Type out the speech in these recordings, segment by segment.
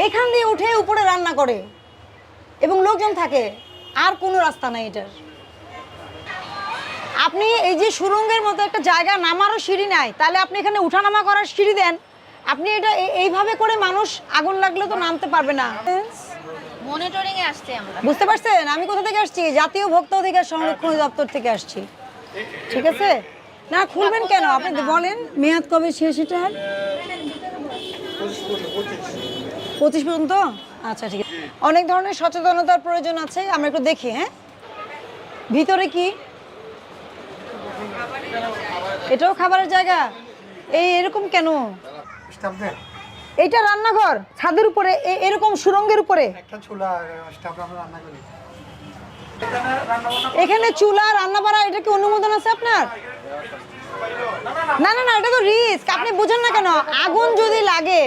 এখান দিয়ে উঠে উপরে রান্না করে এবং লোকজন থাকে, আর কোনো রাস্তা নাই এটার। আপনি এই যে সুরঙ্গের মতো একটা জায়গা, নামারও সিঁড়ি নাই, তাহলে আপনি এখানে উঠানামা করার সিঁড়ি দেন। আপনি এটা এইভাবে করে মানুষ আগুন লাগলে তো নামতে পারবে না। মনিটরিং এ আসছে আমরা। বুঝতে পারছেন আমি কোথা থেকে আসছি? জাতীয় ভোক্তা অধিকার সংরক্ষণ দপ্তর থেকে আসছি। ঠিক আছে, না খুলবেন কেন? আপনি বলেন মেয়াদ কবে শেষ এটার? 25 পর্যন্ত। আচ্ছা ঠিক আছে, অনেক ধরনের সচেতনতার প্রয়োজন আছে। আমরা একটু দেখি। হ্যাঁ, ভিতরে কি? এটাও খাবারের জায়গা? এরকম কেন? এইটা রান্নাঘর ছাদের উপরে, এরকম সুরঙ্গের উপরে এখানে চুলা রান্না করা, এটা কি অনুমোদন আছে আপনার? না না না, এটা তো রিস্ক। আপনি বুঝেন না কেন? আগুন যদি লাগে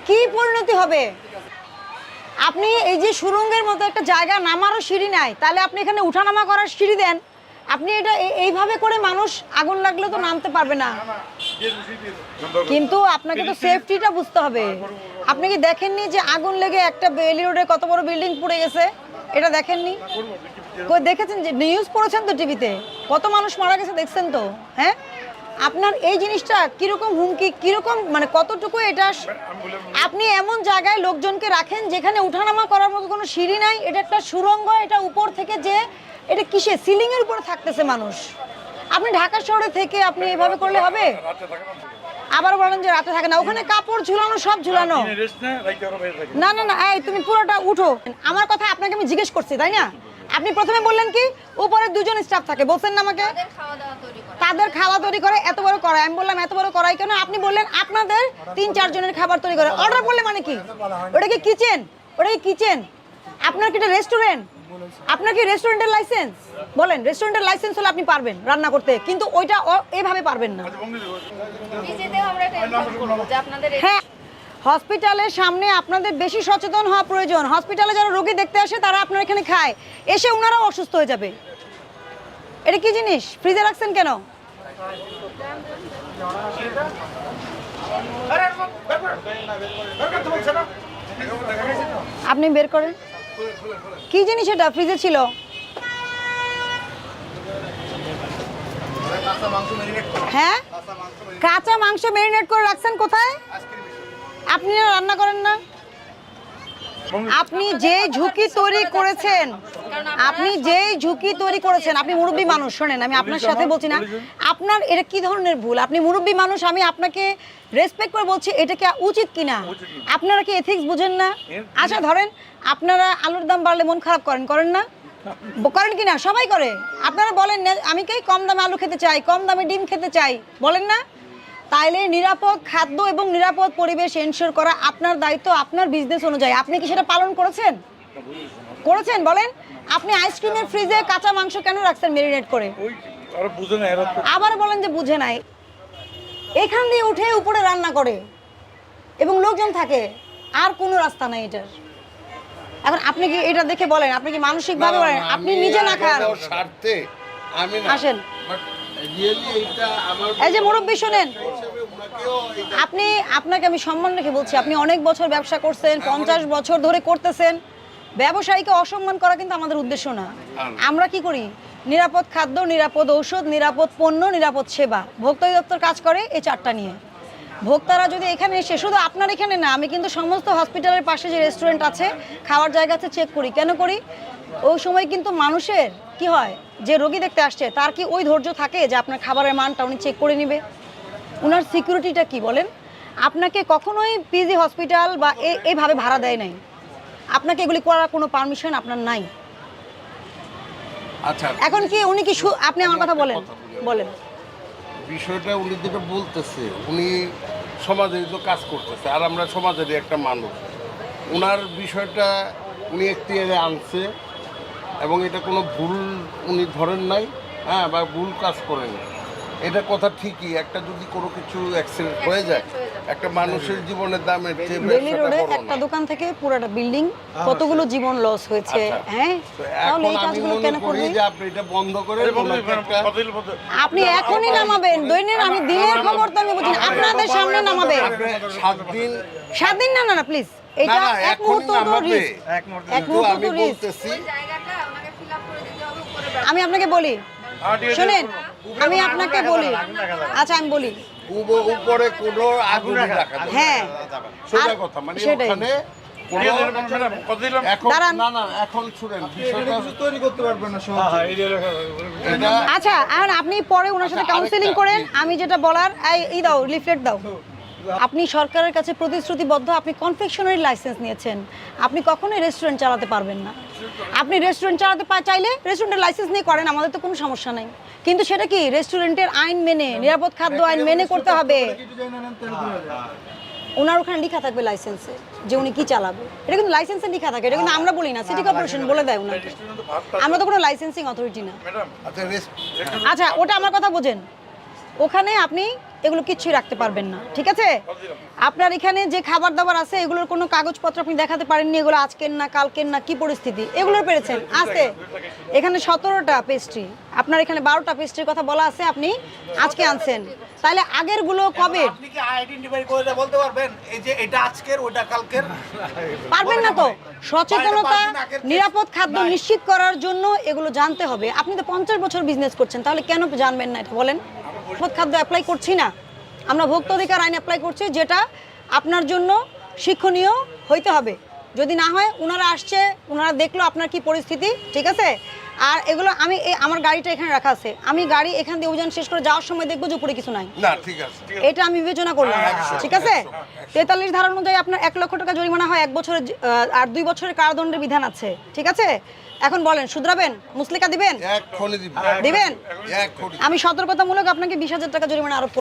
কি পরিণতি হবে? আপনি এই যে সুরঙ্গের মতো একটা জায়গা, নামারও সিঁড়ি নাই, তাহলে আপনি এখানে উঠানামা করার সিঁড়ি দেন। আপনি এটা এইভাবে করে মানুষ আগুন লাগলে তো নামতে পারবে না। কিন্তু আপনাকে তো সেফটিটা বুঝতে হবে। আপনি কি দেখেননি যে আগুন লেগে একটা বেলি রোডে কত বড় বিল্ডিং পুড়ে গেছে? এটা দেখেননি? কই দেখেছেন? যে নিউজ পড়েছেন তো টিভিতে, কত মানুষ মারা গেছে দেখছেন তো? হ্যাঁ, আপনার এই জিনিসটা কিরকম হুমকি, কিরকম মানে কতটুকু এটা? আপনি এমন জায়গায় লোকজনকে রাখেন যেখানে উঠানামা করার মতো কোনো সিঁড়ি নাই। এটা একটা সুড়ঙ্গ, এটা উপর থেকে যে এটা কিসে সিলিং এর উপরে থাকতেছে মানুষ। আপনি ঢাকা শহরে থেকে আপনি এভাবে করলে হবে? আবার বলেন যে রাতে থাকে না, ওখানে কাপড় ঝুলানো, সব ঝুলানো। না না না, এই তুমি পুরোটা উঠো। আমার কথা আপনাকে আমি জিজ্ঞেস করছি, তাই না? আপনি প্রথমে বললেন কি উপরে দুজন স্টাফ থাকে, বলছেন না আমাকে? তাদের খাওয়া তৈরি করে, এত বড় কড়াই। আমি বললাম এত বড় কড়াই কেন? আপনি বললেন আপনাদের 3-4 জনের খাবার তৈরি করে। অর্ডার করলে মানে কি? ওটা কি কিচেন? ওটা কি কিচেন? আপনার কি এটা রেস্টুরেন্ট? আপনার কি রেস্টুরেন্টের লাইসেন্স? বলেন, রেস্টুরেন্টের লাইসেন্স হলে আপনি পারবেন রান্না করতে, কিন্তু ওইটা এইভাবে পারবেন না। হ্যাঁ, হসপিটালের সামনে আপনাদের বেশি সচেতন হওয়া প্রয়োজন। হসপিটালে যারা রোগী দেখতে আসে তারা আপনার এখানে খায়, এসে ওনারাও অসুস্থ হয়ে যাবে। এটা কি জিনিস? ফ্রিজে রাখছেন কেন? আপনি বের করেন। কি জিনিস এটা ফ্রিজে ছিল? হ্যাঁ, কাঁচা মাংস ম্যারিনেট করে রাখছেন কোথায়? আপনি রান্না করেন না? আপনি যে ঝুঁকি তৈরি করেছেন, আপনি মুরব্বী মানুষ, শোনেন আমি আপনার সাথে বলছি না, আপনার এটা কি ধরনের ভুল? আপনি মুরব্বী মানুষ, আমি আপনাকে রেসপেক্ট করে বলছি, এটা কি উচিত কিনা? আপনারা কি এথিক্স বুঝেন না? আচ্ছা ধরেন আপনারা আলুর দাম বাড়লে মন খারাপ করেন না? করেন কিনা? সবাই করে। আপনারা বলেন আমি কি কম দামে আলু খেতে চাই, কম দামে ডিম খেতে চাই, বলেন না? তাইলে নিরাপদ খাদ্য এবং নিরাপদ পরিবেশ এনশিওর করা আপনার দায়িত্ব, আপনার বিজনেস অনুযায়ী। আপনি কি সেটা পালন করেছেন? বলেন। আপনি আইসক্রিমের ফ্রিজে কাঁচা মাংস কেন রাখছেন ম্যারিনেট করে? আবার বলেন যে বুঝে নাই। এখান দিয়ে উঠে উপরে রান্না করে এবং লোকজন থাকে, আর কোনো রাস্তা নাই এটার। এখন আপনি কি এটা দেখে বলেন, আপনি কি মানসিক ভাবে বলেন? আপনি নিজে না খান, আসেন এই যে মুরব্বী শোনেন, আপনাকে আমি সম্মান রেখে বলছি, আপনি অনেক বছর ব্যবসা করছেন, 50 বছর ধরে করতেছেন। ব্যবসায়ীকে অসম্মান করা কিন্তু আমাদের উদ্দেশ্য না। আমরা কি করি? নিরাপদ খাদ্য, নিরাপদ ঔষধ, নিরাপদ পণ্য, নিরাপদ সেবা। ভোক্তা দপ্তর কাজ করে এই 4টা নিয়ে। ভোক্তারা যদি এখানে এসে, শুধু আপনার এখানে না, আমি কিন্তু সমস্ত হসপিটালের পাশে যে রেস্টুরেন্ট আছে, খাওয়ার জায়গা আছে, চেক করি। কেন করি? ওই সময় কিন্তু মানুষের কি হয়, যে রোগী দেখতে আসছে তার কি ওই ধৈর্য থাকে যে আপনার খাবারের মানটা উনি চেক করে নেবে? ওনার সিকিউরিটিটা কি বলেন? আপনাকে কখনোই পিজি হসপিটাল বা এইভাবে ভাড়া দেয় নাই। আপনাকে এগুলি করার কোনো পারমিশন আপনার নাই। আচ্ছা, এখন কি উনি কি আপনি আমার কথা বলেন বিষয়টা উনি যেটা বলতেছে, উনি সমাজের তো কাজ করতেছে, আর আমরা সমাজেরই একটা মানুষ। ওনার বিষয়টা উনি এখতিয়ারে আনছে এবং এটা কোনো ভুল উনি ধরেন নাই, হ্যাঁ, বা ভুল কাজ করেন। এটা কথা ঠিকই, একটা যদি কোনো কিছু অ্যাক্সিডেন্ট হয়ে যায়, একটা মানুষের জীবনের দামের চেয়ে বেলি রোডে একটা দোকান থেকে পুরোটা বিল্ডিং, কতগুলো জীবন লস হয়েছে। হ্যাঁ, তাহলে এই কাজগুলো কেন করবেন? যে আপনি এটা বন্ধ করে আপনি এখনই নামাবেন। দৈনিক আমি দিনের খবর তো আমি বুঝি, আপনাদের সামনে নামাবেন। 7 দিন না, প্লিজ এটা না, এক এখনই মুহূর্ত নামাবে। রিস্ক এক কিন্তু মুহূর্ত আমি রিস্ক বলতেছি জায়গাটা ওনাকে ফিল আপ করে দিতে হবে উপরে আমি আপনাকে বলি শুনেন আমি আপনাকে বলি আচ্ছা আমি বলি উপরে কোনো আগুন রাখা যাবে না। হ্যাঁ সোজা আর কথা মানে সেটাই। ওখানে এখন দাঁড়ান। না এখন শুনেন বিষয়টা তৈরি করতে পারবেন না এটা আচ্ছা এখন আপনি পরে ওনার সাথে আচ্ছা, কাউন্সিলিং আরেকটা, করেন জি। আমি যেটা বলার এই দাও লিফলেট দাও আপনি সরকারের কাছে প্রতিশ্রুতিবদ্ধ আপনি কনফেকশনারি লাইসেন্স নিয়েছেন আপনি কখনোই রেস্টুরেন্ট চালাতে পারবেন না আপনি রেস্টুরেন্ট চালাতে চাইলে রেস্টুরেন্টের লাইসেন্স নিয়ে করেন আমাদের তো কোনো সমস্যা নাই কিন্তু সেটা কি রেস্টুরেন্টের আইন মেনে নিরাপদ খাদ্য আইন মেনে করতে হবে ওনার ওখানে লেখা থাকবে লাইসেন্সে যে উনি কি চালাবে এটা কিন্তু লাইসেন্সে লেখা থাকে এটা কিন্তু আমরা বলি না সিটি কর্পোরেশন বলে দেয় ওনাকে আমরা তো কোনো লাইসেন্সিং অথরিটি না আচ্ছা আচ্ছা ওটা আমার কথা বোঝেন ওখানে আপনি এগুলো কিচ্ছুই রাখতে পারবেন না ঠিক আছে আপনার এখানে যে খাবার দাবার আছে এগুলোর কোনো কাগজপত্র আপনি দেখাতে পারেননি এগুলো আজকের না কালকের না কি পরিস্থিতি এগুলোর পেরেছেন আছে এখানে 17টা পেস্ট্রি আপনার এখানে 12টা পেস্ট্রির কথা বলা আছে আপনি আজকে আনছেন তাহলে আগের গুলো কবে আপনি কি আইডেন্টিফাই করে বলতে পারবেন এই যে এটা আজকের ওটা কালকের পারবেন না তো সচেতনতা নিরাপদ খাদ্য নিশ্চিত করার জন্য এগুলো জানতে হবে আপনি তো 50 বছর বিজনেস করছেন তাহলে কেন জানবেন না এটা বলেন নিরাপদ খাদ্য অ্যাপ্লাই করছি না আমরা ভোক্তা অধিকার আইন অ্যাপ্লাই করছি যেটা আপনার জন্য শিক্ষণীয় হইতে হবে যদি না হয় ওনারা আসছে ওনারা দেখলো আপনার কি পরিস্থিতি ঠিক আছে আর এগুলো আমি আমার গাড়িটা এখানে রাখা আছে আমি গাড়ি এখান দিয়ে অভিযান শেষ করে যাওয়ার সময় দেখবো যে উপরে কিছু নাই না ঠিক আছে এটা আমি বিবেচনা করলাম ঠিক আছে 43 ধারা অনুযায়ী আপনার 1 লক্ষ টাকা জরিমানা হয় 1 বছরের আর 2 বছরের কারাদণ্ডের বিধান আছে ঠিক আছে এখন বলেন শুধরাবেন মুসলিকা দিবেন এক খনি দিবেন এক খনি আমি সতর্কতামূলক আপনাকে 20,000 টাকা জরিমানা আরোপ